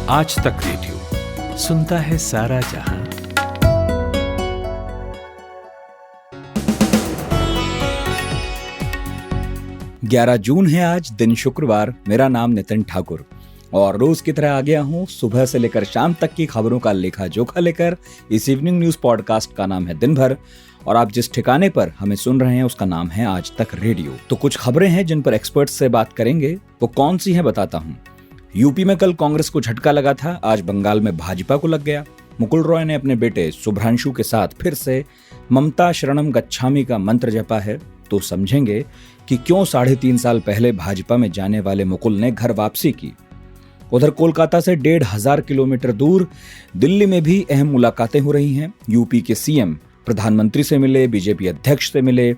आज तक रेडियो सुनता है सारा जहां। ग्यारह जून है आज, दिन शुक्रवार। मेरा नाम नितिन ठाकुर और रोज की तरह आ गया हूं सुबह से लेकर शाम तक की खबरों का लेखा जोखा लेकर। इस इवनिंग न्यूज पॉडकास्ट का नाम है दिन भर और आप जिस ठिकाने पर हमें सुन रहे हैं उसका नाम है आज तक रेडियो। तो कुछ खबरें हैं जिन पर एक्सपर्ट्स से बात करेंगे, वो कौन सी हैं बताता हूं। यूपी में कल कांग्रेस को झटका लगा था, आज बंगाल में भाजपा को लग गया। मुकुल रॉय ने अपने बेटे शुभ्रांशु के साथ फिर से ममता शरणम गच्छामी का मंत्र जपा है, तो समझेंगे कि क्यों 3.5 साल पहले भाजपा में जाने वाले मुकुल ने घर वापसी की। उधर कोलकाता से 1,500 किलोमीटर दूर दिल्ली में भी अहम मुलाकातें हो रही हैं। यूपी के सीएम प्रधानमंत्री से मिले, बीजेपी अध्यक्ष से मिले,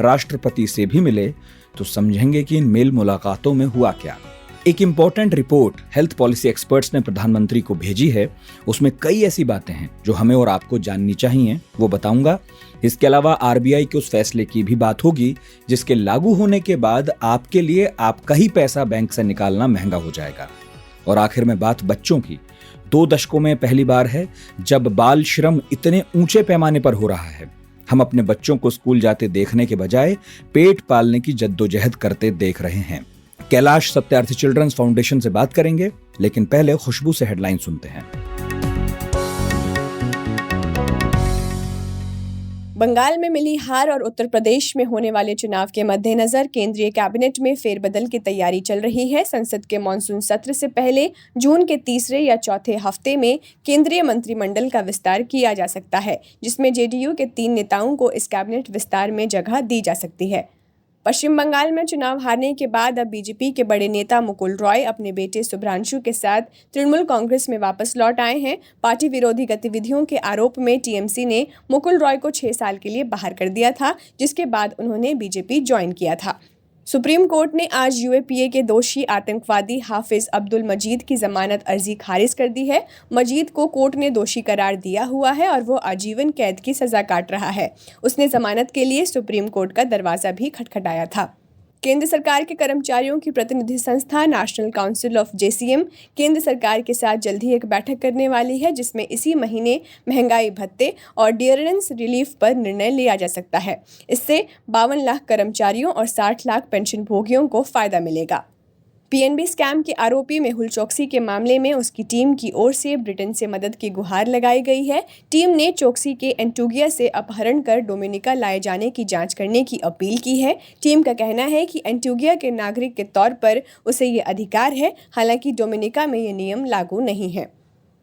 राष्ट्रपति से भी मिले, तो समझेंगे कि इन मेल मुलाकातों में हुआ क्या। एक important report health policy experts ने प्रधानमंत्री को भेजी है, उसमें कई ऐसी बातें हैं जो हमें और आपको जाननी चाहिए, वो बताऊंगा। इसके अलावा आरबीआई के उस फैसले की भी बात होगी जिसके लागू होने के बाद आपके लिए आपका ही पैसा बैंक से निकालना महंगा हो जाएगा। और आखिर में बात बच्चों की। 2 दशकों में पहली बार है जब बाल श्रम इतने ऊंचे पैमाने पर हो रहा है। हम अपने बच्चों को स्कूल जाते देखने के बजाय पेट पालने की जद्दोजहद करते देख रहे हैं। कैलाश सत्यार्थी चिल्ड्रंस फाउंडेशन से बात करेंगे, लेकिन पहले खुशबू से हेडलाइन सुनते हैं। बंगाल में मिली हार और उत्तर प्रदेश में होने वाले चुनाव के मद्देनजर केंद्रीय कैबिनेट में फेरबदल की तैयारी चल रही है। संसद के मॉनसून सत्र से पहले जून के तीसरे या चौथे हफ्ते में केंद्रीय मंत्रिमंडल का विस्तार किया जा सकता है, जिसमें जेडीयू के 3 नेताओं को इस कैबिनेट विस्तार में जगह दी जा सकती है। पश्चिम बंगाल में चुनाव हारने के बाद अब बीजेपी के बड़े नेता मुकुल रॉय अपने बेटे शुभ्रांशु के साथ तृणमूल कांग्रेस में वापस लौट आए हैं। पार्टी विरोधी गतिविधियों के आरोप में टीएमसी ने मुकुल रॉय को 6 साल के लिए बाहर कर दिया था, जिसके बाद उन्होंने बीजेपी ज्वाइन किया था। सुप्रीम कोर्ट ने आज यूएपीए के दोषी आतंकवादी हाफिज अब्दुल मजीद की जमानत अर्जी खारिज कर दी है। मजीद को कोर्ट ने दोषी करार दिया हुआ है और वो आजीवन कैद की सजा काट रहा है। उसने जमानत के लिए सुप्रीम कोर्ट का दरवाजा भी खटखटाया था। केंद्र सरकार के कर्मचारियों की प्रतिनिधि संस्था नेशनल काउंसिल ऑफ जेसीएम केंद्र सरकार के साथ जल्द ही एक बैठक करने वाली है, जिसमें इसी महीने महंगाई भत्ते और डियरेंस रिलीफ पर निर्णय लिया जा सकता है। इससे 52 लाख कर्मचारियों और 60 लाख पेंशन भोगियों को फायदा मिलेगा। पीएनबी स्कैम के आरोपी मेहुल चोकसी के मामले में उसकी टीम की ओर से ब्रिटेन से मदद की गुहार लगाई गई है। टीम ने चोकसी के एंटीगिया से अपहरण कर डोमिनिका लाए जाने की जांच करने की अपील की है। टीम का कहना है कि एंटीगिया के नागरिक के तौर पर उसे ये अधिकार है, हालांकि डोमिनिका में ये नियम लागू नहीं है।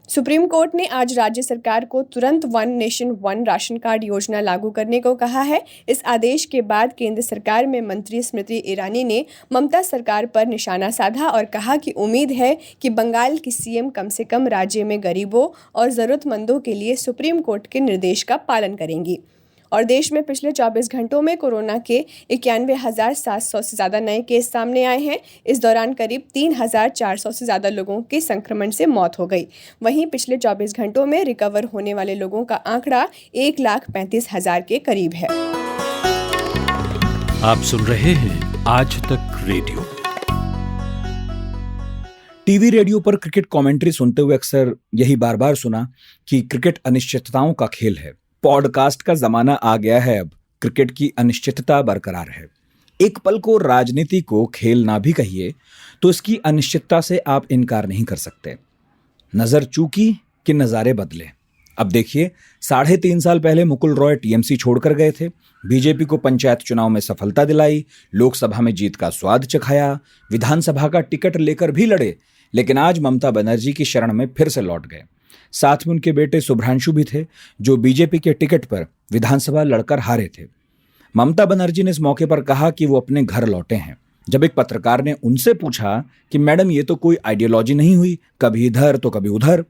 सुप्रीम कोर्ट ने आज राज्य सरकार को तुरंत 1 नेशन 1 राशन कार्ड योजना लागू करने को कहा है। इस आदेश के बाद केंद्र सरकार में मंत्री स्मृति ईरानी ने ममता सरकार पर निशाना साधा और कहा कि उम्मीद है कि बंगाल की सीएम कम से कम राज्य में गरीबों और ज़रूरतमंदों के लिए सुप्रीम कोर्ट के निर्देश का पालन करेंगी। और देश में पिछले 24 घंटों में कोरोना के 91,700 से ज़्यादा नए केस सामने आए हैं। इस दौरान करीब 3,400 से ज़्यादा लोगों की संक्रमण से मौत हो गई। वहीं पिछले 24 घंटों में रिकवर होने वाले लोगों का आंकड़ा 1,35,000 के करीब है। आप सुन रहे हैं आज तक रेडियो। टीवी रेडियो पर क्रिकेट कमेंट्री सुनते हुए अक्सर यही बार बार सुना कि क्रिकेट अनिश्चितताओं का खेल है। पॉडकास्ट का जमाना आ गया है, अब क्रिकेट की अनिश्चितता बरकरार है। एक पल को राजनीति को खेल ना भी कहिए तो इसकी अनिश्चितता से आप इनकार नहीं कर सकते। नजर चूकी कि नजारे बदले। अब देखिए, 3.5 साल पहले मुकुल रॉय टीएमसी छोड़कर गए थे, बीजेपी को पंचायत चुनाव में सफलता दिलाई, लोकसभा में जीत का स्वाद चखाया, विधानसभा का टिकट लेकर भी लड़े, लेकिन आज ममता बनर्जी की शरण में फिर से लौट गए। साथ में उनके बेटे शुभ्रांशु भी थे, जो बीजेपी के टिकट पर विधानसभा लड़कर हारे थे। ममता बनर्जी ने इस मौके पर कहा कि वो अपने घर लौटे हैं। जब एक पत्रकार ने उनसे पूछा कि मैडम ये तो कोई आइडियोलॉजी नहीं हुई, कभी इधर तो कभी उधर,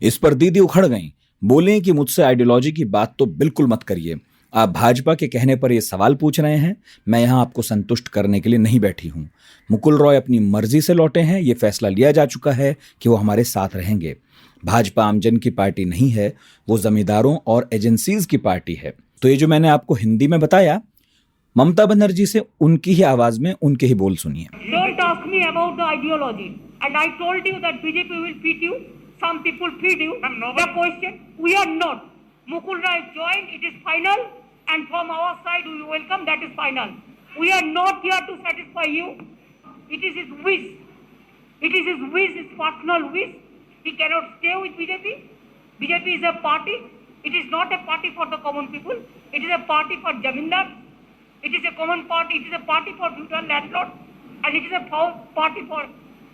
इस पर दीदी उखड़ गईं, बोले कि मुझसे आइडियोलॉजी की बात तो बिल्कुल मत करिए। आप भाजपा के कहने पर यह सवाल पूछ रहे हैं, मैं यहां आपको संतुष्ट करने के लिए नहीं बैठी हूं। मुकुल रॉय अपनी मर्जी से लौटे हैं, ये फैसला लिया जा चुका है कि वो हमारे साथ रहेंगे। भाजपा आमजन की पार्टी नहीं है, वो जमींदारों और एजेंसीज की पार्टी है। तो ये जो मैंने आपको हिंदी में बताया, ममता बनर्जी से उनकी ही आवाज में उनके ही बोल सुनिए। Don't ask me about the ideology. And I told you that BJP will feed you. Some people feed you. The question, we are not. Mukul Roy joined, it is final. And from our side, we welcome, that is final. We are not here to satisfy you. It is his wish. It is his wish, his personal wish. He cannot stay with BJP. BJP is a party. It is not a party for the common people. It is a party for Jamindar. It is a common party. It is a party for feudal landlord. And it is a party for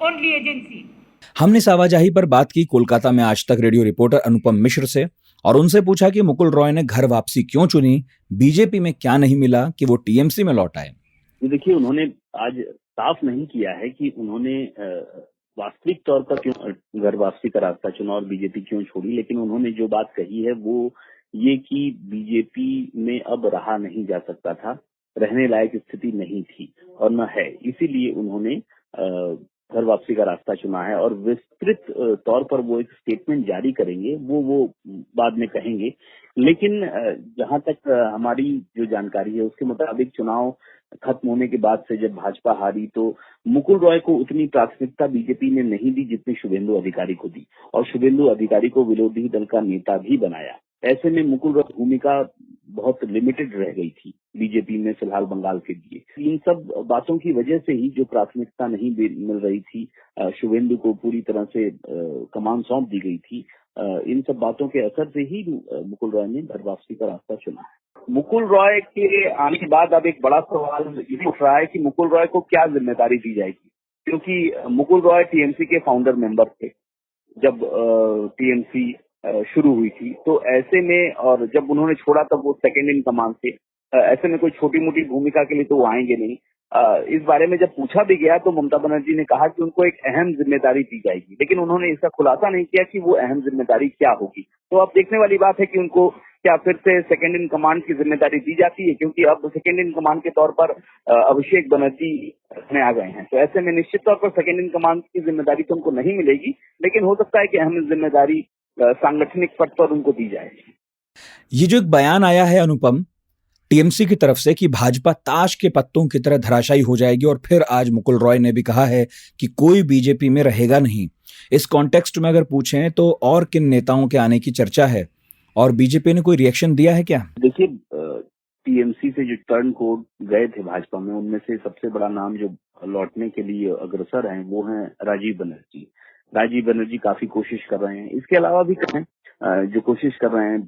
only agency. हमने इस आवाजाही पर बात की कोलकाता में आज तक radio reporter Anupam Mishra से और उनसे पूछा कि मुकुल रॉय ने घर वापसी क्यों चुनी, बीजेपी में क्या नहीं मिला कि वो टीएमसी में लौट आए। देखिए, उन्होंने आज साफ नहीं किया है कि उन्होंने वास्तविक तौर पर क्यों घर वापसी का रास्ता चुना और बीजेपी क्यों छोड़ी, लेकिन उन्होंने जो बात कही है वो ये कि बीजेपी में अब रहा नहीं जा सकता था, रहने लायक स्थिति नहीं थी और न है, इसीलिए उन्होंने घर वापसी का रास्ता चुना है और विस्तृत तौर पर वो एक स्टेटमेंट जारी करेंगे, वो बाद में कहेंगे। लेकिन जहां तक हमारी जो जानकारी है उसके मुताबिक चुनाव खत्म होने के बाद से जब भाजपा हारी तो मुकुल रॉय को उतनी प्राथमिकता बीजेपी ने नहीं दी जितनी शुभेंदु अधिकारी को दी और शुभेंदु अधिकारी को विरोधी दल का नेता भी बनाया। ऐसे में मुकुल रॉय की भूमिका बहुत लिमिटेड रह गई थी बीजेपी में फिलहाल बंगाल के लिए। इन सब बातों की वजह से ही जो प्राथमिकता नहीं मिल रही थी, शुभेंदु को पूरी तरह से कमान सौंप दी गई थी, इन सब बातों के असर से ही मुकुल रॉय ने घर वापसी का रास्ता चुना है। मुकुल रॉय के आने के बाद अब एक बड़ा सवाल ये उठ रहा है कि मुकुल रॉय को क्या जिम्मेदारी दी जाएगी, क्योंकि मुकुल रॉय टीएमसी के फाउंडर मेंबर थे जब टीएमसी शुरू हुई थी। तो ऐसे में और जब उन्होंने छोड़ा तब वो सेकेंड इन कमांड थे, ऐसे में कोई छोटी मोटी भूमिका के लिए तो वो आएंगे नहीं। इस बारे में जब पूछा भी गया तो ममता बनर्जी ने कहा कि उनको एक अहम जिम्मेदारी दी जाएगी, लेकिन उन्होंने इसका खुलासा नहीं किया कि वो अहम जिम्मेदारी क्या होगी। तो अब देखने वाली बात है कि उनको क्या फिर से सेकेंड इन कमांड की जिम्मेदारी दी जाती है, क्योंकि अब सेकेंड इन कमांड के तौर पर अभिषेक बनर्जी में आ गए हैं। तो ऐसे में निश्चित तौर पर सेकेंड इन कमांड की जिम्मेदारी तो उनको नहीं मिलेगी, लेकिन हो सकता है कि अहम जिम्मेदारी सांगठनिक पद पर उनको दी जाए। ये जो एक बयान आया है अनुपम टीएमसी की तरफ से कि भाजपा ताश के पत्तों की तरह धराशायी हो जाएगी, और फिर आज मुकुल रॉय ने भी कहा है कि कोई बीजेपी में रहेगा नहीं, इस कॉन्टेक्स्ट में अगर पूछें तो और किन नेताओं के आने की चर्चा है और बीजेपी ने कोई रिएक्शन दिया है क्या? देखिए, टीएमसी से जो टर्न कोड गए थे भाजपा में, उनमें से सबसे बड़ा नाम जो लौटने के लिए अग्रसर है वो है राजीव बनर्जी। राजीव बनर्जी काफी कोशिश कर रहे हैं। इसके अलावा भी कहें जो कोशिश कर रहे हैं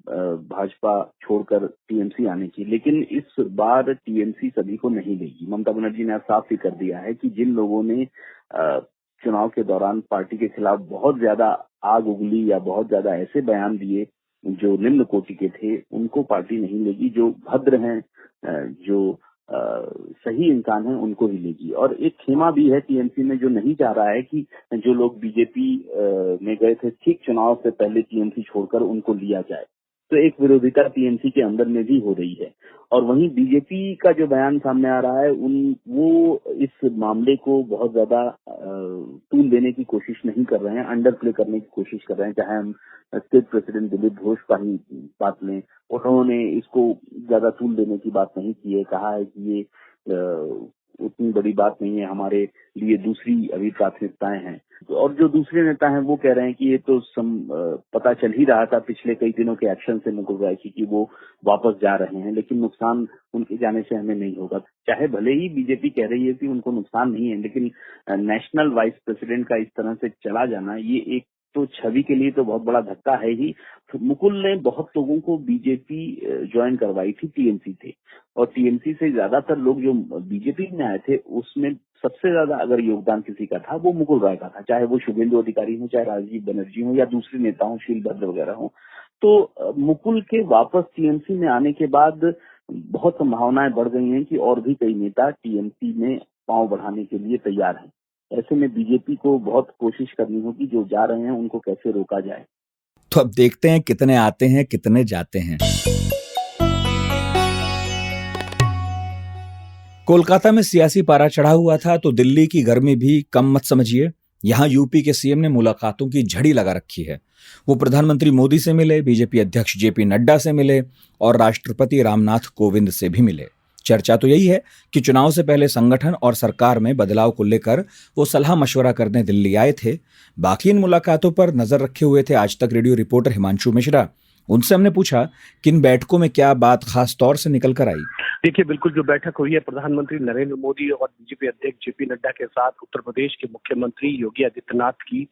भाजपा छोड़कर टीएमसी आने की, लेकिन इस बार टीएमसी सभी को नहीं देगी। ममता बनर्जी ने साफ ही कर दिया है कि जिन लोगों ने चुनाव के दौरान पार्टी के खिलाफ बहुत ज्यादा आग उगली या बहुत ज्यादा ऐसे बयान दिए जो निम्न कोटि के थे, उनको पार्टी नहीं लेगी। जो भद्र हैं, जो सही इंसान है, उनको ही लेगी। और एक खेमा भी है टीएमसी में जो नहीं चाह रहा है कि जो लोग बीजेपी में गए थे ठीक चुनाव से पहले टीएमसी छोड़कर उनको लिया जाए। तो एक विरोधिता टीएमसी के अंदर में भी हो रही है। और वहीं बीजेपी का जो बयान सामने आ रहा है वो इस मामले को बहुत ज्यादा तूल देने की कोशिश नहीं कर रहे हैं, अंडर प्ले करने की कोशिश कर रहे हैं। चाहे हम स्टेट प्रेसिडेंट दिलीप घोष का ही बात लें, उन्होंने इसको ज्यादा तूल देने की बात नहीं की है। कहा है कि ये उतनी बड़ी बात नहीं है, हमारे लिए दूसरी अभी प्राथमिकताएं हैं। और जो दूसरे नेता हैं वो कह रहे हैं कि ये तो पता चल ही रहा था पिछले कई दिनों के एक्शन से मुकुल रॉय की कि वो वापस जा रहे हैं, लेकिन नुकसान उनके जाने से हमें नहीं होगा। चाहे भले ही बीजेपी कह रही है कि उनको नुकसान नहीं है, लेकिन नेशनल वाइस प्रेसिडेंट का इस तरह से चला जाना, ये एक तो छवि के लिए तो बहुत बड़ा धक्का है ही। मुकुल ने बहुत लोगों को बीजेपी ज्वाइन करवाई थी टीएमसी थे, और टीएमसी से ज्यादातर लोग जो बीजेपी में आए थे उसमें सबसे ज्यादा अगर योगदान किसी का था वो मुकुल रॉय का था, चाहे वो शुभेंदु अधिकारी हो, चाहे राजीव बनर्जी हो या दूसरे नेता हो, शीलभद्र वगैरह हो। तो मुकुल के वापस टीएमसी में आने के बाद बहुत संभावनाएं बढ़ गई हैं कि और भी कई नेता टीएमसी में पांव बढ़ाने के लिए तैयार हैं। ऐसे में बीजेपी को बहुत कोशिश करनी होगी, जो जा रहे हैं उनको कैसे रोका जाए। तो अब देखते हैं कितने आते हैं कितने जाते हैं। कोलकाता में सियासी पारा चढ़ा हुआ था तो दिल्ली की गर्मी भी कम मत समझिए। यहां यूपी के सीएम ने मुलाकातों की झड़ी लगा रखी है। वो प्रधानमंत्री मोदी से मिले, बीजेपी अध्यक्ष जेपी नड्डा से मिले और राष्ट्रपति रामनाथ कोविंद से भी मिले। चर्चा तो यही है कि चुनाव से पहले संगठन और सरकार में बदलाव को लेकर वो सलाह मशवरा करने दिल्ली आए थे। बाकी इन मुलाकातों पर नजर रखे हुए थे आज तक रेडियो रिपोर्टर हिमांशु मिश्रा। उनसे हमने पूछा कि इन बैठकों में क्या बात खास तौर से निकल कर आई। देखिए, बिल्कुल जो बैठक हुई है प्रधानमंत्री नरेंद्र मोदी और बीजेपी अध्यक्ष जेपी नड्डा के साथ उत्तर प्रदेश के मुख्यमंत्री योगी आदित्यनाथ की,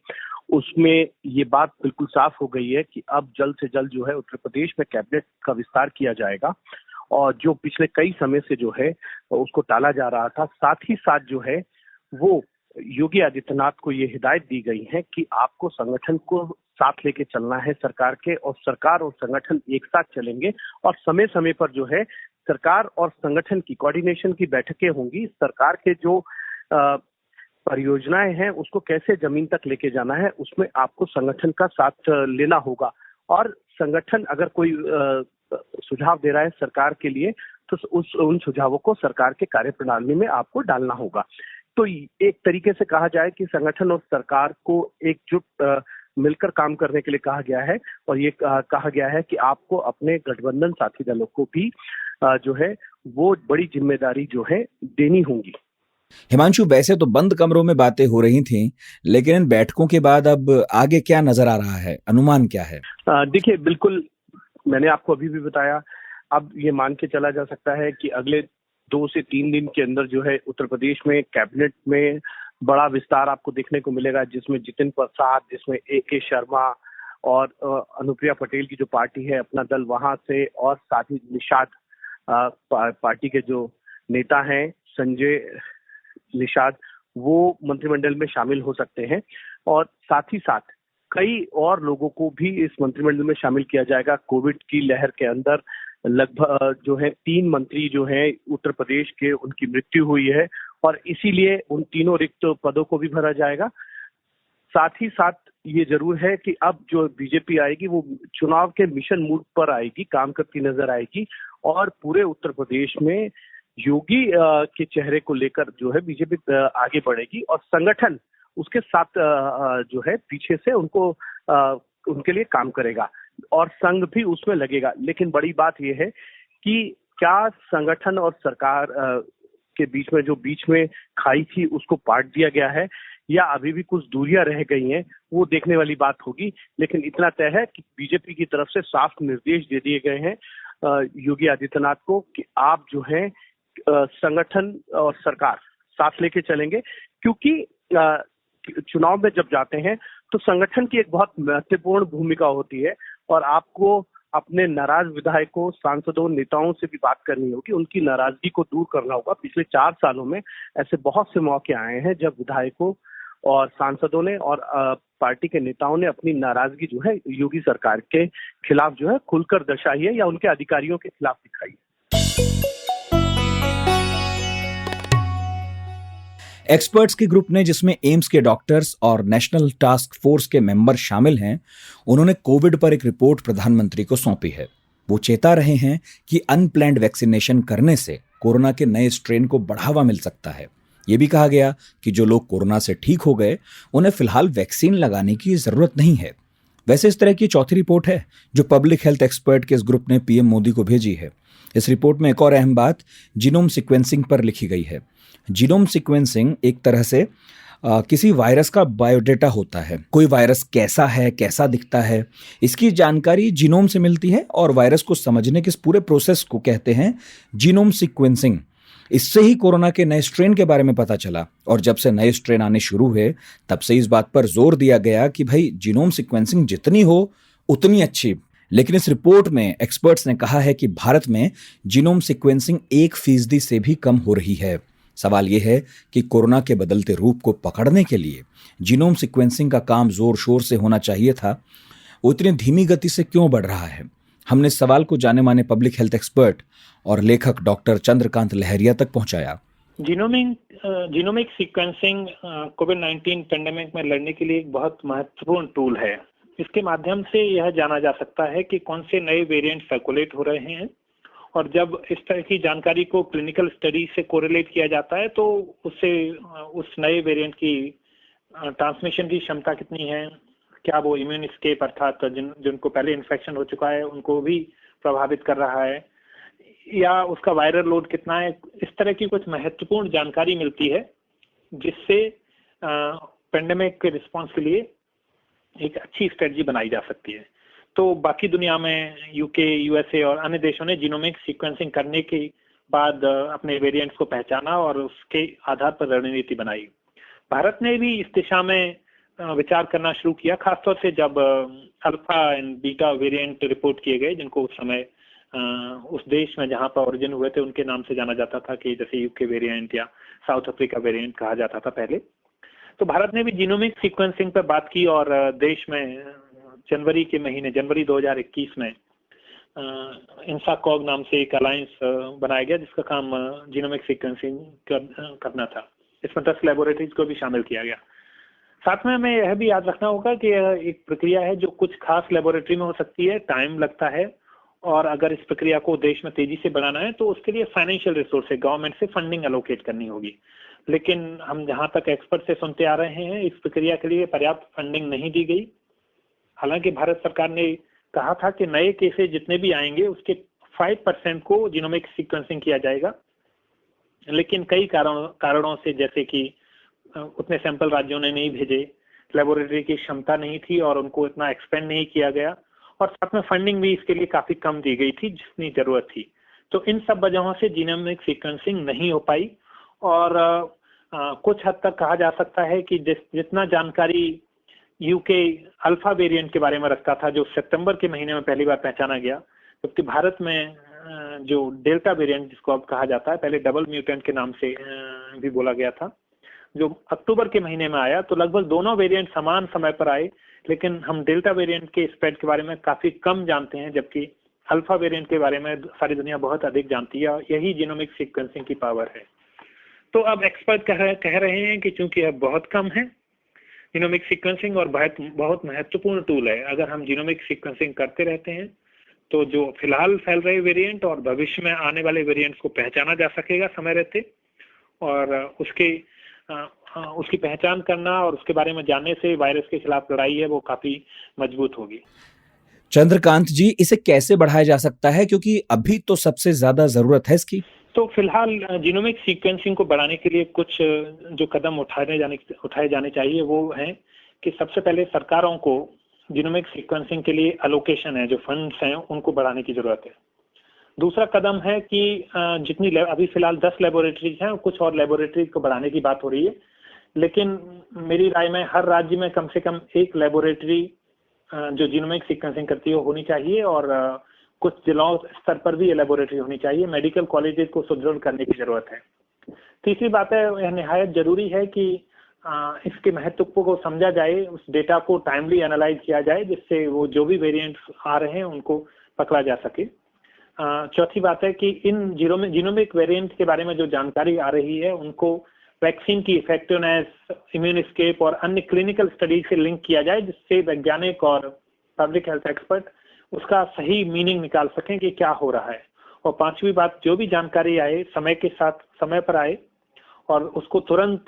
उसमें ये बात बिल्कुल साफ हो गई है कि अब जल्द से जल्द जो है उत्तर प्रदेश में कैबिनेट का विस्तार किया जाएगा और जो पिछले कई समय से जो है उसको टाला जा रहा था। साथ ही साथ जो है वो योगी आदित्यनाथ को ये हिदायत दी गई है कि आपको संगठन को साथ लेके चलना है सरकार के, और सरकार और संगठन एक साथ चलेंगे और समय समय पर जो है सरकार और संगठन की कोऑर्डिनेशन की बैठकें होंगी। सरकार के जो परियोजनाएं हैं उसको कैसे जमीन तक लेके जाना है, उसमें आपको संगठन का साथ लेना होगा और संगठन अगर कोई सुझाव दे रहा है सरकार के लिए तो उन सुझावों को सरकार के कार्यप्रणाली में आपको डालना होगा। तो एक तरीके से कहा जाए कि संगठन और सरकार को एकजुट मिलकर काम करने के लिए कहा गया है और ये कहा गया है कि आपको अपने गठबंधन साथी दलों को भी जो है वो बड़ी जिम्मेदारी जो है देनी होगी। हिमांशु, वैसे तो बंद कमरों में बातें हो रही थीं, लेकिन इन बैठकों के बाद अब आगे क्या नजर आ रहा है, अनुमान क्या है? देखिए, बिल्कुल मैंने आपको अभी भी बताया, अब ये मान के चला जा सकता है कि अगले 2 से 3 दिन के अंदर जो है उत्तर प्रदेश में कैबिनेट में बड़ा विस्तार आपको देखने को मिलेगा, जिसमें जितिन प्रसाद, जिसमें AK शर्मा और अनुप्रिया पटेल की जो पार्टी है अपना दल वहां से, और साथ ही निषाद पार्टी के जो नेता हैं संजय निषाद, वो मंत्रिमंडल में शामिल हो सकते हैं और साथ ही साथ कई और लोगों को भी इस मंत्रिमंडल में शामिल किया जाएगा। कोविड की लहर के अंदर लगभग जो है 3 मंत्री जो हैं उत्तर प्रदेश के, उनकी मृत्यु हुई है और इसीलिए उन तीनों रिक्त पदों को भी भरा जाएगा। साथ ही साथ ये जरूर है कि अब जो बीजेपी आएगी वो चुनाव के मिशन मूड पर आएगी, काम करती नजर आएगी और पूरे उत्तर प्रदेश में योगी के चेहरे को लेकर जो है बीजेपी आगे बढ़ेगी और संगठन उसके साथ जो है पीछे से उनके लिए काम करेगा और संघ भी उसमें लगेगा। लेकिन बड़ी बात यह है कि क्या संगठन और सरकार के बीच में खाई थी उसको पाट दिया गया है या अभी भी कुछ दूरियां रह गई हैं, वो देखने वाली बात होगी। लेकिन इतना तय है कि बीजेपी की तरफ से साफ निर्देश दे दिए गए हैं योगी आदित्यनाथ को कि आप जो है संगठन और सरकार साथ लेके चलेंगे, क्योंकि चुनाव में जब जाते हैं तो संगठन की एक बहुत महत्वपूर्ण भूमिका होती है और आपको अपने नाराज विधायकों, सांसदों, नेताओं से भी बात करनी होगी, उनकी नाराजगी को दूर करना होगा। पिछले 4 सालों में ऐसे बहुत से मौके आए हैं जब विधायकों और सांसदों ने और पार्टी के नेताओं ने अपनी नाराजगी जो है योगी सरकार के खिलाफ जो है खुलकर दर्शाई है या उनके अधिकारियों के खिलाफ दिखाई है। एक्सपर्ट्स के ग्रुप ने, जिसमें एम्स के डॉक्टर्स और नेशनल टास्क फोर्स के मेंबर शामिल हैं, उन्होंने कोविड पर एक रिपोर्ट प्रधानमंत्री को सौंपी है। वो चेता रहे हैं कि अनप्लैंड वैक्सीनेशन करने से कोरोना के नए स्ट्रेन को बढ़ावा मिल सकता है। ये भी कहा गया कि जो लोग कोरोना से ठीक हो गए उन्हें फिलहाल वैक्सीन लगाने की जरूरत नहीं है। वैसे इस तरह की चौथी रिपोर्ट है जो पब्लिक हेल्थ एक्सपर्ट के इस ग्रुप ने पीएम मोदी को भेजी है। इस रिपोर्ट में एक और अहम बात जीनोम सीक्वेंसिंग पर लिखी गई है। जीनोम सीक्वेंसिंग एक तरह से किसी वायरस का बायोडेटा होता है। कोई वायरस कैसा है, कैसा दिखता है, इसकी जानकारी जीनोम से मिलती है और वायरस को समझने के इस पूरे प्रोसेस को कहते हैं जीनोम सीक्वेंसिंग। इससे ही कोरोना के नए स्ट्रेन के बारे में पता चला और जब से नए स्ट्रेन आने शुरू हुए तब से इस बात पर जोर दिया गया कि भाई जीनोम सीक्वेंसिंग जितनी हो उतनी अच्छी। लेकिन इस रिपोर्ट में एक्सपर्ट्स ने कहा है कि भारत में जीनोम सीक्वेंसिंग 1% से भी कम हो रही है। सवाल यह है कि कोरोना के बदलते रूप को पकड़ने के लिए जीनोम सीक्वेंसिंग का काम जोर शोर से होना चाहिए था, वो इतनी धीमी गति से क्यों बढ़ रहा है? हमने इस सवाल को जाने माने पब्लिक हेल्थ एक्सपर्ट और लेखक डॉक्टर चंद्रकांत लहरिया तक पहुंचाया। जीनोमिक सीक्वेंसिंग कोविड-19 पेंडेमिक में लड़ने के लिए एक बहुत महत्वपूर्ण टूल है। इसके माध्यम से यह जाना जा सकता है कि कौन से नए वेरिएंट सर्कुलेट हो रहे हैं और जब इस तरह की जानकारी को क्लिनिकल स्टडी से कोरिलेट किया जाता है तो उससे उस नए वेरिएंट की ट्रांसमिशन की क्षमता कितनी है, क्या वो इम्यून एस्केप अर्थात जिनको पहले इन्फेक्शन हो चुका है उनको भी प्रभावित कर रहा है, या उसका वायरल लोड कितना है, इस तरह की कुछ महत्वपूर्ण जानकारी मिलती है जिससे पेंडेमिक के रिस्पांस के लिए एक अच्छी स्ट्रेटजी बनाई जा सकती है। तो बाकी दुनिया में यूके, यूएसए और अन्य देशों ने जीनोमिक सीक्वेंसिंग करने के बाद अपने वेरिएंट्स को पहचाना और उसके आधार पर रणनीति बनाई। भारत ने भी इस दिशा में विचार करना शुरू किया, खासतौर से जब alpha and beta variant report किए गए, जिनको उस समय उस देश में जहां पर ओरिजिन हुए थे उनके नाम से जाना जाता था, कि जैसे यूके वेरिएंट या साउथ अफ्रीका वेरिएंट कहा जाता था पहले। तो भारत ने भी जीनोमिक सीक्वेंसिंग पर बात की और देश में जनवरी 2021 में इंसाकॉग नाम से एक अलायंस बनाया गया जिसका काम जीनोमिक सीक्वेंसिंग करना था। इसमें 10 लैबोरेटरीज को भी शामिल किया गया। साथ में हमें यह भी याद रखना होगा कि यह एक प्रक्रिया है जो कुछ खास लैबोरेटरी में हो सकती है, टाइम लगता है, और अगर इस प्रक्रिया को देश में तेजी से बढ़ाना है तो उसके लिए फाइनेंशियल रिसोर्स से गवर्नमेंट से फंडिंग एलोकेट करनी होगी। लेकिन हम जहां तक एक्सपर्ट से सुनते आ रहे हैं, इस प्रक्रिया के लिए पर्याप्त फंडिंग नहीं दी गई। हालांकि भारत सरकार ने कहा था कि नए केसेस जितने भी आएंगे उसके 5% को जीनोमिक सीक्वेंसिंग किया जाएगा, लेकिन कई कारणों से, जैसे कि उतने सैंपल राज्यों ने नहीं भेजे, लेबोरेटरी की क्षमता नहीं थी और उनको इतना एक्सपेंड नहीं किया गया, और साथ में फंडिंग भी इसके लिए काफी कम दी गई थी जितनी जरूरत थी। तो इन सब वजहों से जीनोमिक सीक्वेंसिंग नहीं हो पाई और कुछ हद तक कहा जा सकता है कि जितना जानकारी यूके अल्फा वेरिएंट के बारे में रखता था, जो सितंबर के महीने में पहली बार पहचाना गया, जबकि भारत में जो डेल्टा वेरिएंट जिसको अब कहा जाता है, पहले डबल म्यूटेंट के नाम से भी बोला गया था, जो अक्टूबर के महीने में आया, तो लगभग दोनों वेरिएंट समान समय पर आए, लेकिन हम डेल्टा वेरिएंट के स्प्रेड के बारे में काफी कम जानते हैं, जबकि अल्फा वेरिएंट के बारे में सारी दुनिया बहुत अधिक जानती है। यही जीनोमिक सीक्वेंसिंग की पावर है। तो अब एक्सपर्ट कह रहे हैं कि चूंकि यह बहुत कम है जीनोमिक सीक्वेंसिंग और बहुत महत्वपूर्ण टूल है, अगर हम जीनोमिक सीक्वेंसिंग करते रहते हैं तो जो फिलहाल फैल रहे वेरिएंट और भविष्य में आने वाले वेरिएंट्स को पहचाना जा सकेगा समय रहते, और उसकी पहचान करना और उसके बारे में जानने से वायरस के खिलाफ लड़ाई है वो काफी मजबूत होगी। चंद्रकांत जी, इसे कैसे बढ़ाया जा सकता है, क्योंकि अभी तो सबसे ज्यादा जरूरत है इसकी? तो फिलहाल जीनोमिक सीक्वेंसिंग को बढ़ाने के लिए कुछ जो कदम उठाए जाने चाहिए वो है कि सबसे पहले सरकारों को जीनोमिक सीक्वेंसिंग के लिए अलोकेशन है, जो फंड्स हैं, उनको बढ़ाने की जरूरत है। दूसरा कदम है कि जितनी अभी फिलहाल 10 लेबोरेटरीज हैं, कुछ और लेबोरेटरीज को बढ़ाने की बात हो रही है, लेकिन मेरी राय में हर राज्य में कम से कम एक लेबोरेटरी जो जीनोमिक सीक्वेंसिंग करती है होनी चाहिए, और कुछ जिलों स्तर पर भी ये लेबोरेटरी होनी चाहिए। मेडिकल कॉलेजेस को सुदृढ़ करने की जरूरत है। तीसरी बात है, यह निहायत जरूरी है कि इसके महत्व को समझा जाए, उस डेटा को टाइमली एनालाइज किया जाए, जिससे वो जो भी वेरिएंट्स आ रहे हैं उनको पकड़ा जा सके। चौथी बात है कि इन जीनोमिक वेरिएंट के बारे में जो जानकारी आ रही है उनको वैक्सीन की इफेक्टिवनेस, इम्यून एस्केप और अन्य क्लिनिकल स्टडीज से लिंक किया जाए, जिससे वैज्ञानिक और पब्लिक हेल्थ एक्सपर्ट उसका सही मीनिंग निकाल सकें कि क्या हो रहा है। और पांचवी बात, जो भी जानकारी आए समय के साथ समय पर आए और उसको तुरंत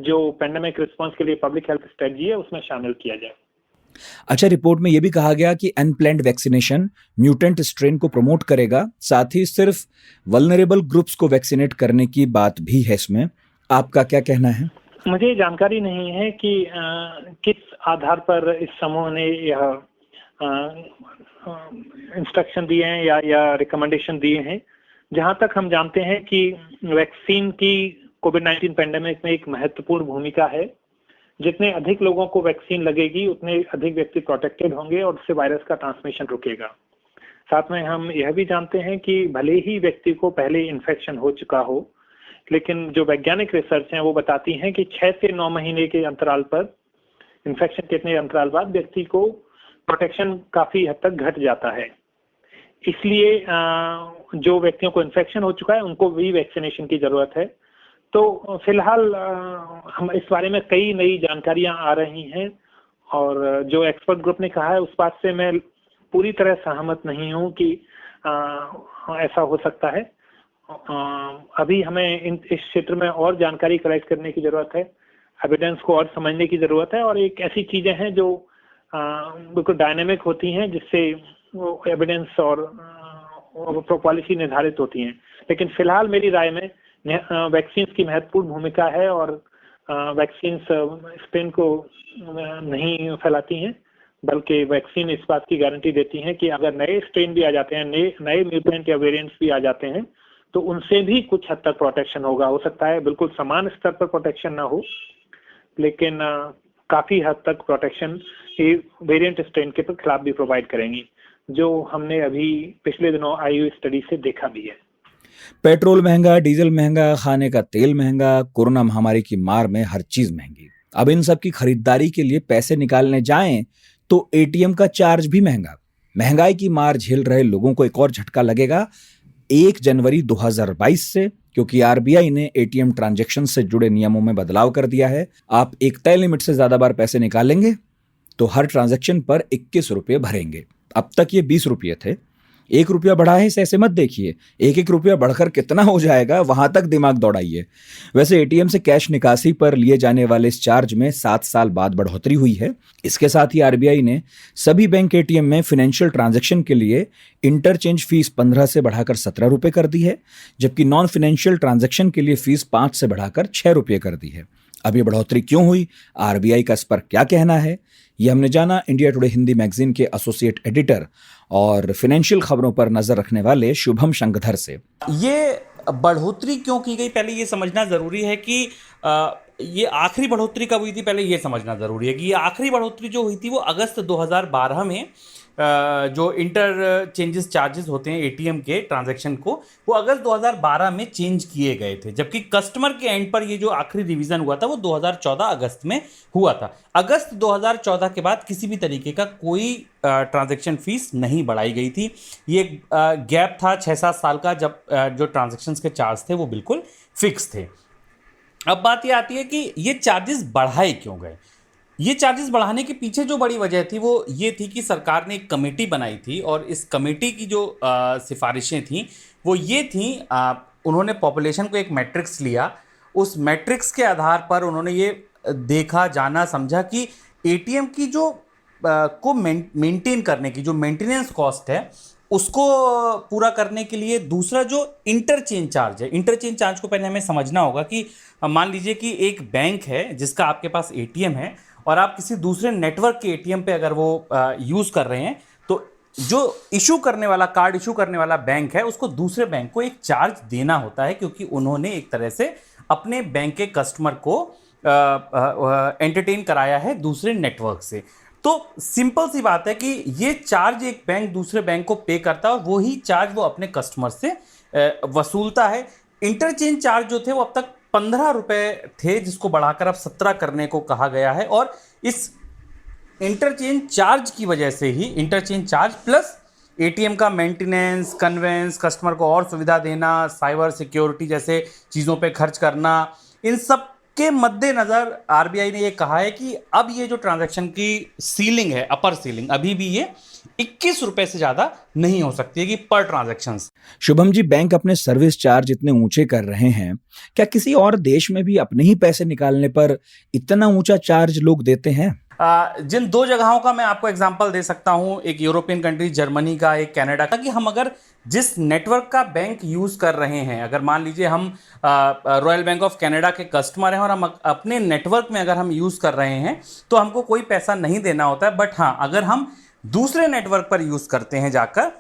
जो पेंडेमिक रिस्पांस के लिए पब्लिक हेल्थ स्ट्रेटजी है उसमें शामिल किया जाए। अच्छा, रिपोर्ट में यह भी कहा गया कि अनप्लैन्ड वैक्सीनेशन म्यूटेंट स्ट्रेन को प्रमोट करेगा, साथ ही सिर्फ वल्नरेबल ग्रुप्स को वैक्सीनेट करने की बात भी है इसमें। आपका क्या कहना है? मुझे जानकारी नहीं है कि किस आधार पर इस समूह ने यह इंस्ट्रक्शन दिए हैं या रिकमेंडेशन दिए हैं। जहां तक हम जानते हैं कि वैक्सीन की कोविड-19 पेंडेमिक में एक महत्वपूर्ण भूमिका है। जितने अधिक लोगों को वैक्सीन लगेगी उतने अधिक व्यक्ति प्रोटेक्टेड होंगे और उससे वायरस का ट्रांसमिशन रुकेगा। साथ में हम यह भी जानते हैं कि भले ही व्यक्ति को पहले इन्फेक्शन हो चुका हो, लेकिन जो वैज्ञानिक रिसर्च हैं वो बताती हैं कि 6 से 9 महीने के अंतराल पर, इन्फेक्शन के इतने अंतराल बाद व्यक्ति को प्रोटेक्शन काफी हद तक घट जाता है। इसलिए जो व्यक्तियों को इन्फेक्शन हो चुका है उनको भी वैक्सीनेशन की जरूरत है। तो फिलहाल हम इस बारे में कई नई जानकारियां आ रही हैं और जो एक्सपर्ट ग्रुप ने कहा है उस बात से मैं पूरी तरह सहमत नहीं हूं कि ऐसा हो सकता है। अभी हमें इस क्षेत्र में और जानकारी कलेक्ट करने की जरूरत है, एविडेंस को और समझने की जरूरत है, और एक ऐसी चीजें हैं जो बिल्कुल डायनेमिक होती हैं जिससे वो एविडेंस और पॉलिसी निर्धारित होती हैं। लेकिन फिलहाल मेरी राय में वैक्सीन की महत्वपूर्ण भूमिका है और वैक्सीन स्ट्रेन को नहीं फैलाती हैं, बल्कि वैक्सीन इस बात की गारंटी देती हैं कि अगर नए स्ट्रेन भी आ जाते हैं, नए म्यूटेंट या वेरिएंट्स भी आ जाते हैं, तो उनसे भी कुछ हद तक प्रोटेक्शन होगा। हो सकता है बिल्कुल समान स्तर पर प्रोटेक्शन ना हो, लेकिन काफी हद तक प्रोटेक्शन ये वेरिएंट स्ट्रेन के खिलाफ भी प्रोवाइड करेंगी, जो हमने अभी पिछले दिनों आई हुई स्टडी से देखा भी है। पेट्रोल महंगा, डीजल महंगा, खाने का तेल महंगा, कोरोना महामारी की मार में हर चीज महंगी। अब इन सब की खरीदारी के लिए पैसे निकालने जाएं तो एटीएम का चार्ज भी महंगा। महंगाई की मार झेल रहे लोगों को एक और झटका लगेगा 1 जनवरी 2022 से, क्योंकि आरबीआई ने एटीएम ट्रांजैक्शन से जुड़े नियमों में बदलाव कर दिया है। आप एक तय लिमिट से ज्यादा बार पैसे निकालेंगे तो हर ट्रांजैक्शन पर 21 रुपये भरेंगे। अब तक ये 20 रुपये थे। 1 रुपया बढ़ा है, इसे ऐसे मत देखिए। 1-1 रुपया बढ़कर कितना हो जाएगा वहां तक दिमाग दौड़ाइए। वैसे एटीएम से कैश निकासी पर लिए जाने वाले इस चार्ज में 7 साल बाद बढ़ोतरी हुई है। इसके साथ ही आरबीआई ने सभी बैंक एटीएम में फाइनेंशियल ट्रांजैक्शन के लिए इंटरचेंज फीस 15 से बढ़ाकर 17 रुपये कर दी है, जबकि नॉन फाइनेंशियल ट्रांजैक्शन के लिए फीस 5 से बढ़ाकर 6 रुपये कर दी है। अब ये बढ़ोतरी क्यों हुई, आरबीआई का इस पर क्या कहना है, ये हमने जाना इंडिया टुडे हिंदी मैगजीन के एसोसिएट एडिटर और फाइनेंशियल खबरों पर नजर रखने वाले शुभम शंकधर से। ये बढ़ोतरी क्यों की गई, पहले ये समझना ज़रूरी है कि ये आखिरी बढ़ोतरी कब हुई थी। पहले ये समझना ज़रूरी है कि ये आखिरी बढ़ोतरी जो हुई थी वो अगस्त 2012 में जो इंटरचेंजेस चार्जेस होते हैं एटीएम के ट्रांजैक्शन को, वो अगस्त 2012 में चेंज किए गए थे, जबकि कस्टमर के एंड पर ये जो आखिरी रिवीजन हुआ था वो 2014 अगस्त में हुआ था। अगस्त 2014 के बाद किसी भी तरीके का कोई ट्रांजैक्शन फीस नहीं बढ़ाई गई थी। ये गैप था 6-7 साल का, जब जो ट्रांजैक्शंस के चार्ज थे वो बिल्कुल फिक्स थे। अब बात ये आती है कि ये चार्जेस बढ़ाए क्यों गए। ये चार्जेस बढ़ाने के पीछे जो बड़ी वजह थी वो ये थी कि सरकार ने एक कमेटी बनाई थी और इस कमेटी की जो सिफारिशें थी वो ये थी, उन्होंने पॉपुलेशन को एक मैट्रिक्स लिया। उस मैट्रिक्स के आधार पर उन्होंने ये देखा, जाना, समझा कि एटीएम की जो को मेंटेन करने की जो मेंटेनेंस कॉस्ट है उसको पूरा करने के लिए दूसरा जो इंटरचेंज चार्ज है, इंटरचेंज चार्ज को पहले हमें समझना होगा कि मान लीजिए कि एक बैंक है जिसका आपके पास एटीएम है और आप किसी दूसरे नेटवर्क के एटीएम पे अगर वो यूज़ कर रहे हैं, तो जो इशू करने वाला, कार्ड इशू करने वाला बैंक है उसको दूसरे बैंक को एक चार्ज देना होता है, क्योंकि उन्होंने एक तरह से अपने बैंक के कस्टमर को एंटरटेन कराया है दूसरे नेटवर्क से। तो सिंपल सी बात है कि ये चार्ज एक बैंक दूसरे बैंक को पे करता है और वही चार्ज वो अपने कस्टमर से वसूलता है। इंटरचेंज चार्ज जो थे वो अब तक 15 रुपये थे, जिसको बढ़ाकर अब 17 करने को कहा गया है। और इस इंटरचेंज चार्ज की वजह से ही, इंटरचेंज चार्ज प्लस एटीएम का मेंटेनेंस, कन्वेंस, कस्टमर को और सुविधा देना, साइबर सिक्योरिटी जैसे चीज़ों पे खर्च करना, इन सब के मद्देनज़र आरबीआई ने ये कहा है कि अब ये जो ट्रांजैक्शन की सीलिंग है, अपर सीलिंग, अभी भी ये 21 रुपए से ज़्यादा नहीं हो सकती है कि पर ट्रांजैक्शन। शुभम जी, बैंक अपने सर्विस चार्ज इतने ऊंचे कर रहे हैं, क्या किसी और देश में भी अपने ही पैसे निकालने पर इतना ऊंचा चार्ज लोग देते हैं? जिन 2 जगहों का मैं आपको एग्जांपल दे सकता हूं, एक यूरोपियन कंट्री जर्मनी का, एक कनाडा का, कि हम अगर जिस नेटवर्क का बैंक यूज़ कर रहे हैं, अगर मान लीजिए हम रॉयल बैंक ऑफ कनाडा के कस्टमर हैं और हम अपने नेटवर्क में अगर हम यूज़ कर रहे हैं तो हमको कोई पैसा नहीं देना होता है। बट हाँ, अगर हम दूसरे नेटवर्क पर यूज़ करते हैं जाकर,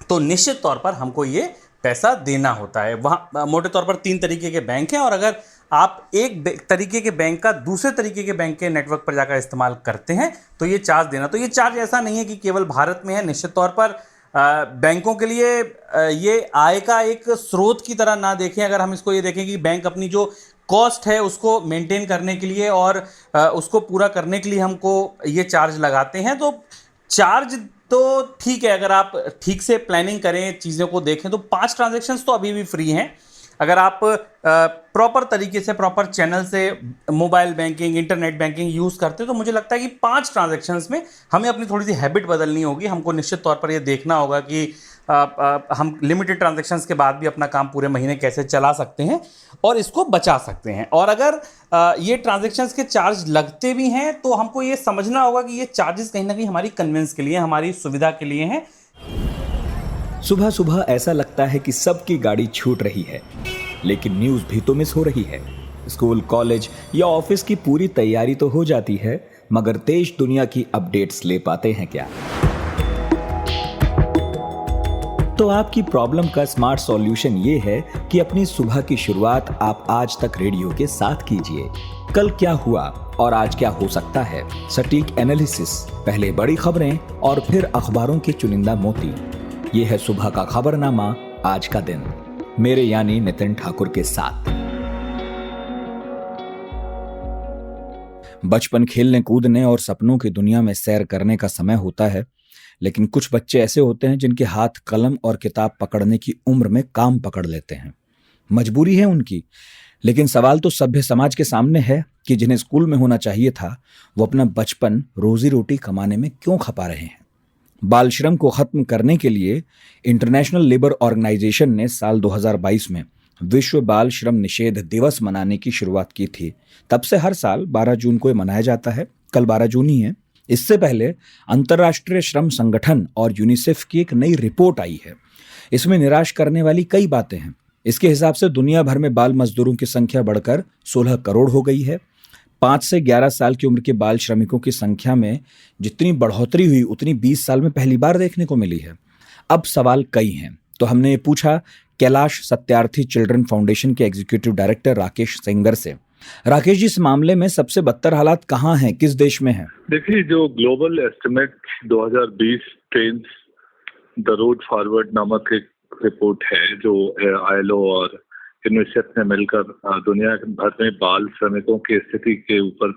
तो निश्चित तौर पर हमको ये पैसा देना होता है। वहाँ मोटे तौर पर 3 तरीके के बैंक हैं और अगर आप एक तरीके के बैंक का दूसरे तरीके के बैंक के नेटवर्क पर जाकर इस्तेमाल करते हैं तो ये चार्ज देना। तो ये चार्ज ऐसा नहीं है कि केवल भारत में है। निश्चित तौर पर बैंकों के लिए ये आय का एक स्रोत की तरह ना देखें। अगर हम इसको ये देखें कि बैंक अपनी जो कॉस्ट है उसको मेंटेन करने के लिए और उसको पूरा करने के लिए हमको ये चार्ज लगाते हैं, तो चार्ज तो ठीक है, अगर आप ठीक से प्लानिंग करें, चीज़ों को देखें, तो 5 ट्रांजैक्शंस तो अभी भी फ्री हैं। अगर आप प्रॉपर तरीके से, प्रॉपर चैनल से mobile banking, internet banking use करते हैं, तो मुझे लगता है कि 5 ट्रांजैक्शंस में हमें अपनी थोड़ी सी हैबिट बदलनी होगी। हमको निश्चित तौर पर ये देखना होगा कि हम लिमिटेड ट्रांजैक्शंस के बाद भी अपना काम पूरे महीने कैसे चला सकते हैं और इसको बचा सकते हैं। और अगर ये ट्रांजैक्शंस के चार्ज लगते भी हैं तो हमको ये समझना होगा कि ये चार्जेस कहीं ना कहीं हमारी कन्वेंस के लिए, हमारी सुविधा के लिए हैं। सुबह सुबह ऐसा लगता है कि सबकी गाड़ी छूट रही है, लेकिन न्यूज भी तो मिस हो रही है। स्कूल, कॉलेज या ऑफिस की पूरी तैयारी तो हो जाती है, मगर देश दुनिया की अपडेट्स ले पाते हैं क्या? तो आपकी प्रॉब्लम का स्मार्ट सॉल्यूशन ये है कि अपनी सुबह की शुरुआत आप आज तक रेडियो के साथ कीजिए। कल क्या हुआ और आज क्या हो सकता है, सटीक एनालिसिस, पहले बड़ी खबरें और फिर अखबारों के चुनिंदा मोती। ये है सुबह का खबरनामा, आज का दिन, मेरे यानी नितिन ठाकुर के साथ। बचपन खेलने कूदने और सपनों की दुनिया में सैर करने का समय होता है, लेकिन कुछ बच्चे ऐसे होते हैं जिनके हाथ कलम और किताब पकड़ने की उम्र में काम पकड़ लेते हैं। मजबूरी है उनकी, लेकिन सवाल तो सभ्य समाज के सामने है कि जिन्हें स्कूल में होना चाहिए था, वो अपना बचपन रोजी रोटी कमाने में क्यों खपा रहे हैं। बाल श्रम को खत्म करने के लिए इंटरनेशनल लेबर ऑर्गेनाइजेशन ने साल 2022 में विश्व बाल श्रम निषेध दिवस मनाने की शुरुआत की थी। तब से हर साल 12 जून को मनाया जाता है। कल 12 जून ही है। इससे पहले अंतर्राष्ट्रीय श्रम संगठन और यूनिसेफ की एक नई रिपोर्ट आई है। इसमें निराश करने वाली कई बातें हैं। इसके हिसाब से दुनिया भर में बाल मजदूरों की संख्या बढ़कर 16 करोड़ हो गई है। 5 से 11 साल की उम्र के बाल श्रमिकों की संख्या में जितनी बढ़ोतरी हुई उतनी 20 साल में पहली बार देखने को मिली है। अब सवाल कई हैं, तो हमने ये पूछा कैलाश सत्यार्थी चिल्ड्रन फाउंडेशन के एग्जीक्यूटिव डायरेक्टर राकेश सेंगर से। राकेश जी, इस मामले में सबसे बदतर हालात कहाँ हैं, किस देश में हैं? देखिए, जो global estimate 2020 trends the road forward नामक एक रिपोर्ट है जो ILO और यूनिसेफ ने मिलकर दुनिया भर में बाल श्रमिकों की स्थिति के ऊपर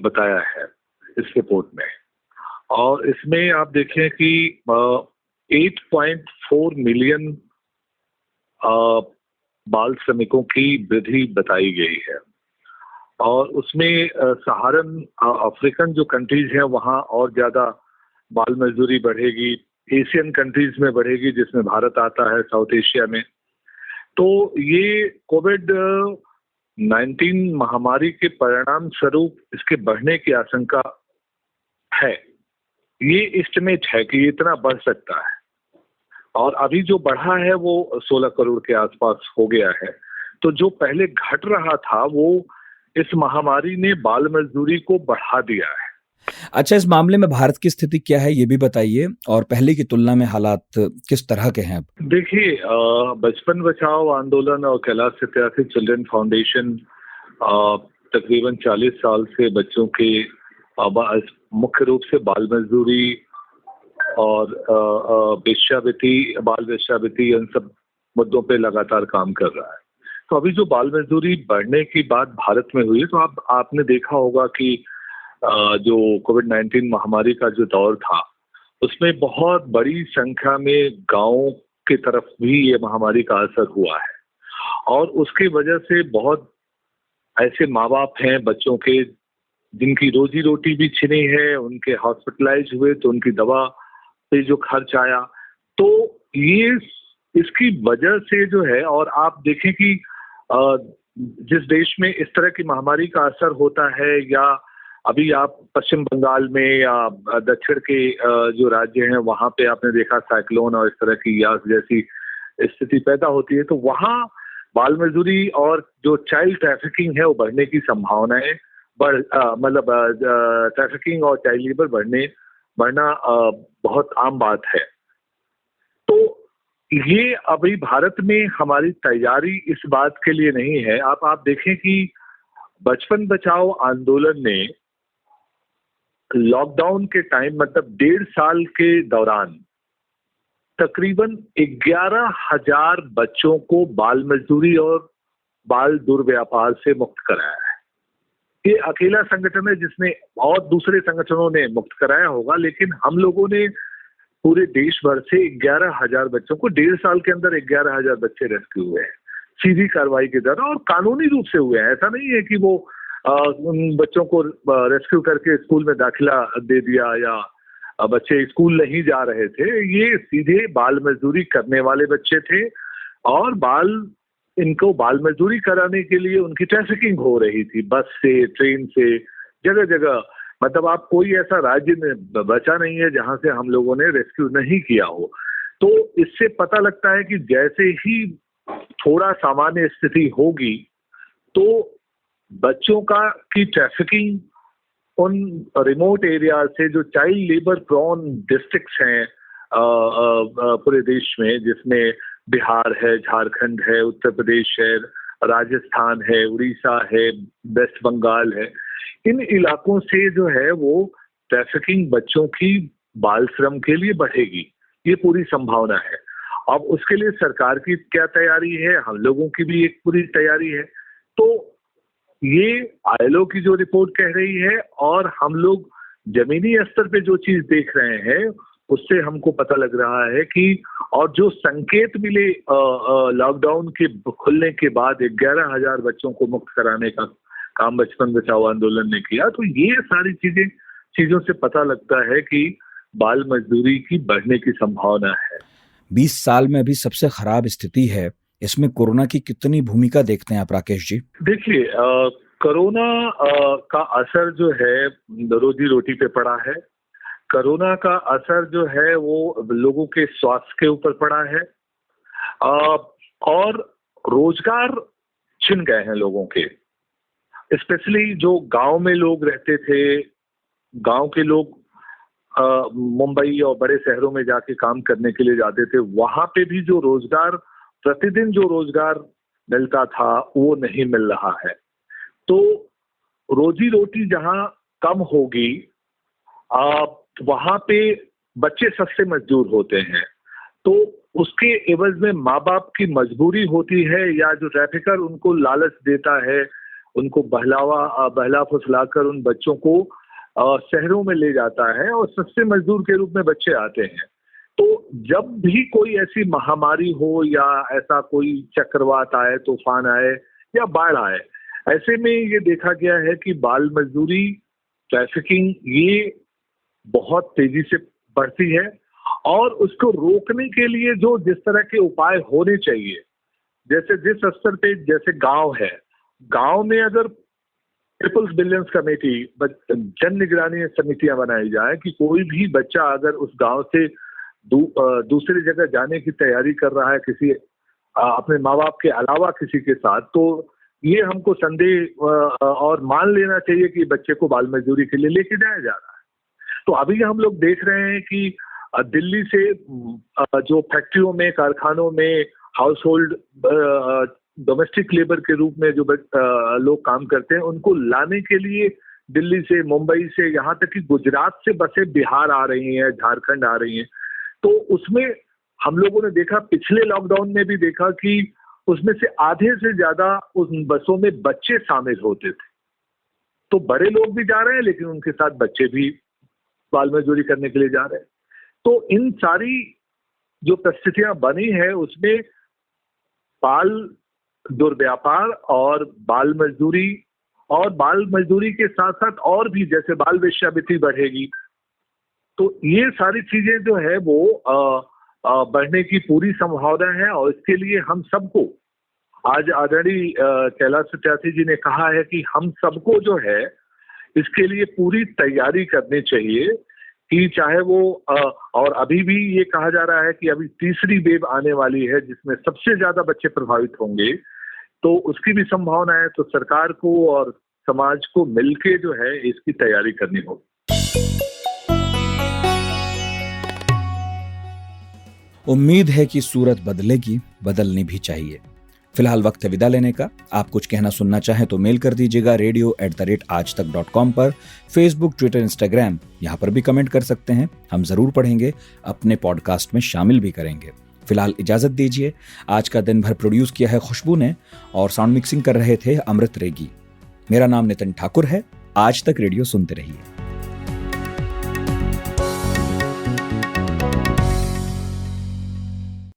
बताया है इस रिपोर्ट में। और इसमें आप देखें कि 8.4 मिलियन बाल श्रमिकों की वृद्धि बताई गई है। और उसमें सहारन अफ्रीकन जो कंट्रीज हैं वहाँ और ज्यादा बाल मजदूरी बढ़ेगी, एशियन कंट्रीज में बढ़ेगी जिसमें भारत आता है, साउथ एशिया में। तो ये कोविड-19 महामारी के परिणाम स्वरूप इसके बढ़ने की आशंका है। ये एस्टिमेट है कि इतना बढ़ सकता है, और अभी जो बढ़ा है वो 16 करोड़ के आसपास हो गया है। तो जो पहले घट रहा था वो इस महामारी ने बाल मजदूरी को बढ़ा दिया है। अच्छा, इस मामले में भारत की स्थिति क्या है ये भी बताइए, और पहले की तुलना में हालात किस तरह के हैं? देखिए, बचपन बचाओ आंदोलन और कैलाश सत्यार्थी चिल्ड्रन फाउंडेशन तकरीबन 40 साल से बच्चों के मुख्य रूप से बाल मजदूरी और वेश्यावृत्ति, बाल वेश्यावृत्ति, इन सब मुद्दों पे लगातार काम कर रहा है। तो अभी जो बाल मजदूरी बढ़ने की बात भारत में हुई है, तो आपने देखा होगा कि जो कोविड-19 महामारी का जो दौर था उसमें बहुत बड़ी संख्या में गांवों की तरफ भी ये महामारी का असर हुआ है। और उसकी वजह से बहुत ऐसे माँ बाप हैं बच्चों के जिनकी रोजी रोटी भी छिनी है, उनके हॉस्पिटलाइज हुए तो उनकी दवा पे जो खर्च आया, तो ये इसकी वजह से जो है। और आप देखें कि जिस देश में इस तरह की महामारी का असर होता है, या अभी आप पश्चिम बंगाल में या दक्षिण के जो राज्य हैं वहां पे आपने देखा साइक्लोन और इस तरह की यास जैसी स्थिति पैदा होती है, तो वहां बाल मजदूरी और जो चाइल्ड ट्रैफिकिंग है वो बढ़ने की संभावनाएं ट्रैफिकिंग और चाइल्ड लेबर बढ़ना बहुत आम बात है। तो ये अभी भारत में हमारी तैयारी इस बात के लिए नहीं है। आप देखें कि बचपन बचाओ आंदोलन ने लॉकडाउन के टाइम, मतलब 1.5 साल के दौरान तकरीबन 11,000 बच्चों को बाल मजदूरी और बाल दुर्व्यापार से मुक्त कराया है। ये अकेला संगठन है जिसने, और दूसरे संगठनों ने मुक्त कराया होगा, लेकिन हम लोगों ने पूरे देश भर से 11,000 बच्चों को 1.5 साल के अंदर 11,000 बच्चे रेस्क्यू हुए हैं सीधी कार्रवाई के द्वारा, और कानूनी रूप से हुए हैं। ऐसा नहीं है कि वो उन बच्चों को रेस्क्यू करके स्कूल में दाखिला दे दिया या बच्चे स्कूल नहीं जा रहे थे। ये सीधे बाल मजदूरी करने वाले बच्चे थे, और इनको बाल मजदूरी कराने के लिए उनकी ट्रैफिकिंग हो रही थी, बस से, ट्रेन से, जगह जगह। मतलब आप कोई ऐसा राज्य में बचा नहीं है जहां से हम लोगों ने रेस्क्यू नहीं किया हो। तो इससे पता लगता है कि जैसे ही थोड़ा सामान्य स्थिति होगी तो बच्चों की ट्रैफिकिंग उन रिमोट एरिया से जो चाइल्ड लेबर प्रोन डिस्ट्रिक्ट्स हैं पूरे देश में, जिसमें बिहार है, झारखंड है, उत्तर प्रदेश है, राजस्थान है, उड़ीसा है, वेस्ट बंगाल है, इन इलाकों से जो है वो ट्रैफिकिंग बच्चों की बाल श्रम के लिए बढ़ेगी, ये पूरी संभावना है। अब उसके लिए सरकार की क्या तैयारी है, हम लोगों की भी एक पूरी तैयारी है। तो ये आईएलओ की जो रिपोर्ट कह रही है और हम लोग जमीनी स्तर पे जो चीज देख रहे हैं उससे हमको पता लग रहा है कि और जो संकेत मिले लॉकडाउन के खुलने के बाद 11,000 बच्चों को मुक्त कराने का काम बचपन बचाओ आंदोलन ने किया, तो ये सारी चीजों से पता लगता है कि बाल मजदूरी की बढ़ने की संभावना है। 20 साल में अभी सबसे खराब स्थिति है, इसमें कोरोना की कितनी भूमिका देखते हैं आप राकेश जी? देखिए, कोरोना का असर जो है रोजी रोटी पे पड़ा है। कोरोना का असर जो है वो लोगों के स्वास्थ्य के ऊपर पड़ा है और रोजगार छिन गए हैं लोगों के। स्पेशली जो गांव में लोग रहते थे, गांव के लोग मुंबई और बड़े शहरों में जाके काम करने के लिए जाते थे, वहां पे भी जो रोजगार प्रतिदिन जो रोजगार मिलता था वो नहीं मिल रहा है। तो रोजी रोटी जहां कम होगी वहां पे बच्चे सस्ते मजदूर होते हैं, तो उसके एवज में माँ बाप की मजबूरी होती है या जो ट्रैफिकर उनको लालच देता है, उनको बहला फुसलाकर उन बच्चों को शहरों में ले जाता है और सस्ते मजदूर के रूप में बच्चे आते हैं। तो जब भी कोई ऐसी महामारी हो या ऐसा कोई चक्रवात आए, तूफान आए या बाढ़ आए, ऐसे में ये देखा गया है कि बाल मजदूरी, ट्रैफिकिंग ये बहुत तेजी से बढ़ती है और उसको रोकने के लिए जो जिस तरह के उपाय होने चाहिए, जैसे जिस स्तर पे जैसे गांव है, गांव में अगर पीपल्स बिलियंस कमेटी, जन निगरानी समितियां बनाई जाए कि कोई भी बच्चा अगर उस गांव से दूसरी जगह जाने की तैयारी कर रहा है किसी अपने माँ बाप के अलावा किसी के साथ, तो ये हमको संदेह और मान लेना चाहिए कि बच्चे को बाल मजदूरी के लिए लेके जाया जा रहा है। तो अभी हम लोग देख रहे हैं कि दिल्ली से जो फैक्ट्रियों में, कारखानों में, हाउस होल्ड डोमेस्टिक लेबर के रूप में जो लोग काम करते हैं, उनको लाने के लिए दिल्ली से, मुंबई से, यहाँ तक कि गुजरात से बसें बिहार आ रही हैं, झारखंड आ रही हैं। तो उसमें हम लोगों ने देखा, पिछले लॉकडाउन में भी देखा कि उसमें से आधे से ज्यादा उन बसों में बच्चे शामिल होते थे। तो बड़े लोग भी जा रहे हैं लेकिन उनके साथ बच्चे भी बाल मजदूरी करने के लिए जा रहे हैं। तो इन सारी जो परिस्थितियां बनी है उसमें बाल दुर्व्यापार और बाल मजदूरी के साथ साथ और भी जैसे बाल वेश्यावृत्ति बढ़ेगी, तो ये सारी चीजें जो है वो बढ़ने की पूरी संभावना है। और इसके लिए हम सबको, आज आदरणीय कैलाश सत्यार्थी जी ने कहा है कि हम सबको जो है इसके लिए पूरी तैयारी करनी चाहिए कि चाहे वो और अभी भी ये कहा जा रहा है कि अभी तीसरी वेव आने वाली है जिसमें सबसे ज्यादा बच्चे प्रभावित होंगे, तो उसकी भी संभावना है। तो सरकार को और समाज को मिलके जो है इसकी तैयारी करनी होगी। उम्मीद है कि सूरत बदलेगी, बदलनी भी चाहिए। फिलहाल वक्त है विदा लेने का। आप कुछ कहना सुनना चाहें तो मेल कर दीजिएगा radio@aajtak.com पर। फेसबुक, ट्विटर, इंस्टाग्राम, यहाँ पर भी कमेंट कर सकते हैं, हम जरूर पढ़ेंगे, अपने पॉडकास्ट में शामिल भी करेंगे। फिलहाल इजाजत दीजिए। आज का दिन भर प्रोड्यूस किया है खुशबू ने और साउंड मिक्सिंग कर रहे थे अमृत रेगी। मेरा नाम नितिन ठाकुर है। आज तक रेडियो सुनते रहिए।